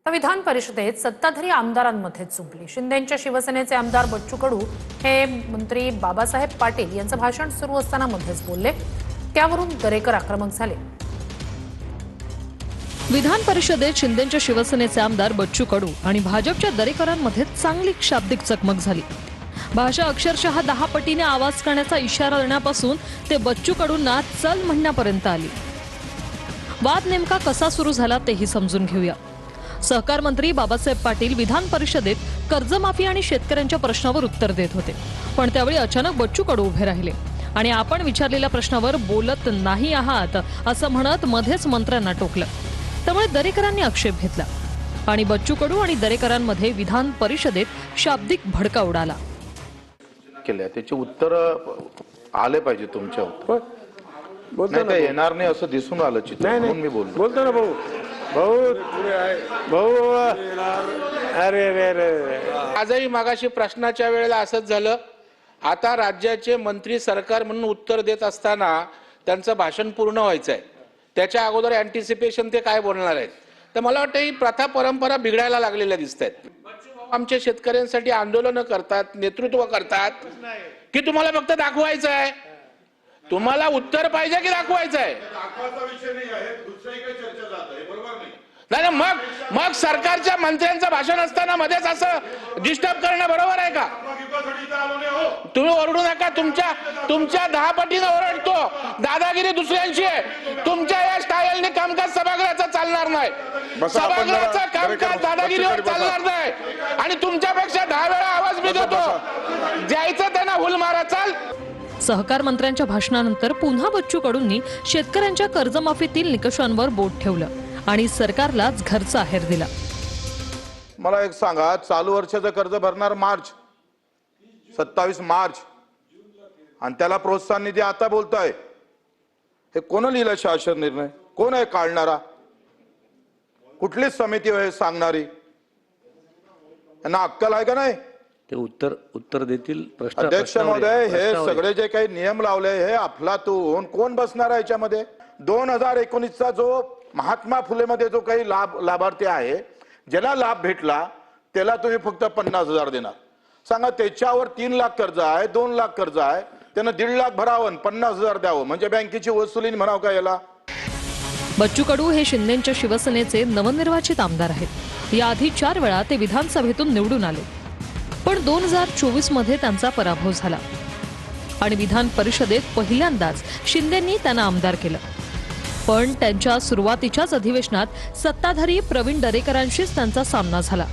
तर विधान परिषदेत सत्ताधारी आमदारांमध्येच चुंबली। शिंदेंच्या शिवसेनेचे आमदार बच्चू कडू हे मंत्री बाबासाहेब पाटील यांचं भाषण सुरू असताना मध्येच बोलले, त्यावरून दरेकर आक्रमक झाले। विधान परिषदेत शिंदेंच्या शिवसेनेचे आमदार बच्चू कडू आणि भाजपच्या दरेकरांमध्ये चांगली शाब्दिक चकमक झाली। भाषा अक्षरशः 10 पटीने आवाज करण्याचा इशारा देण्यापासून ते बच्चू कडूंना चल म्हणण्यापर्यंत आली। वाद नेमका कसा सुरू झाला तेही समजून घेऊया। सहकार मंत्री बाबासाहेब पाटील विधान परिषदेत कर्जमाफी आणि शेतकऱ्यांच्या प्रश्नावर उत्तर देत होते, पण त्यावेळी अचानक बच्चू कडू उभे राहिले आणि आपण विचारलेल्या प्रश्नावर बोलत नाही आहात असं म्हणत मध्येच मंत्र्यांना टोकलं। त्यामुळे दरेकरांनी आक्षेप घेतला आणि बच्चू कडू आणि दरेकरांमध्ये विधान परिषदेत शाब्दिक भडका उडाला। त्याचे उत्तर आले पाहिजे तुमच्या उत्तर नाही ते येणार नाही असं दिसून आलं चित्र म्हणून मी बोलतो ना भाऊ भाऊ अरे आजही मागाशी प्रश्नाच्या वेळेला असंच झालं। आता राज्याचे मंत्री सरकार म्हणून उत्तर देत असताना त्यांचं भाषण पूर्ण व्हायचं आहे, त्याच्या अगोदर अँटिसिपेशन ते काय बोलणार आहेत। तर मला वाटतं ही प्रथा परंपरा बिघडायला लागलेल्या दिसत आहेत। आमच्या शेतकऱ्यांसाठी आंदोलन करतात, नेतृत्व करतात की तुम्हाला फक्त दाखवायचं आहे, तुम्हाला उत्तर पाहिजे की दाखवायचं आहे। नाही मग सरकारच्या मंत्र्यांचं भाषण असताना मध्येच असं डिस्टर्ब करणं बरोबर आहे का? तुम्ही ओरडू नका, तुमच्या 10 पटीने ओरडतो, दादागिरी दुसऱ्यांची आहे। तुमच्या या स्टाईलने कामकाज सभागृहाचं चालणार नाही, सभागृहाचं कामकाज दादागिरीवर चालणार नाही आणि तुमच्यापेक्षा 10 वेळा आवाज मी देतो, द्यायचं त्यांना हुल मारा चाल। सहकार मंत्र्यांच्या भाषणानंतर पुन्हा बच्चू कडूंनी शेतकऱ्यांच्या कर्जमाफीतील निकषांवर बोट ठेवलं आणि सरकारलाच घरचा आहेर दिला। मला एक सांगा, चालू वर्षाचं कर्ज भरणार मार्च 27 मार्च आणि त्याला प्रोत्साहन निधी आता बोलताय, हे कोण लिहिलं शासन निर्णय? कोण आहे काढणारा? कुठली समिती आहे सांगणारी? यांना अक्कल आहे का नाही? ते उत्तर देतील प्रश्न। अध्यक्ष महोदय, हे सगळे जे काही नियम लावले हे अफलातून कोण बसणार आहे याच्यामध्ये? 2019चा जो महात्मा फुले मध्ये जो काही लाभार्थी आहे, ज्याला लाभ भेटला त्याला तुम्ही फक्त 50,000 देणार। सांगा, त्याच्यावर 3 लाख कर्ज आहे, 2 लाख कर्ज आहे, त्यानं 1.5 लाख भरावं, 50,000 द्यावं, म्हणजे बँकेची वसुली म्हणावं का याला? बच्चू कडू हे शिंदेंच्या शिवसेनेचे नवनिर्वाचित आमदार आहेत। याआधी 4 वेळा ते विधानसभेतून निवडून आले, पण 2024 मध्ये त्यांचा पराभव झाला आणि विधान परिषदेत पहिल्यांदाच शिंदेंनी त्यांना आमदार केलं। पण त्यांच्या सुरुवातीच्याच अधिवेशनात सत्ताधारी प्रवीण दरेकरांशीच त्यांचा सामना झाला।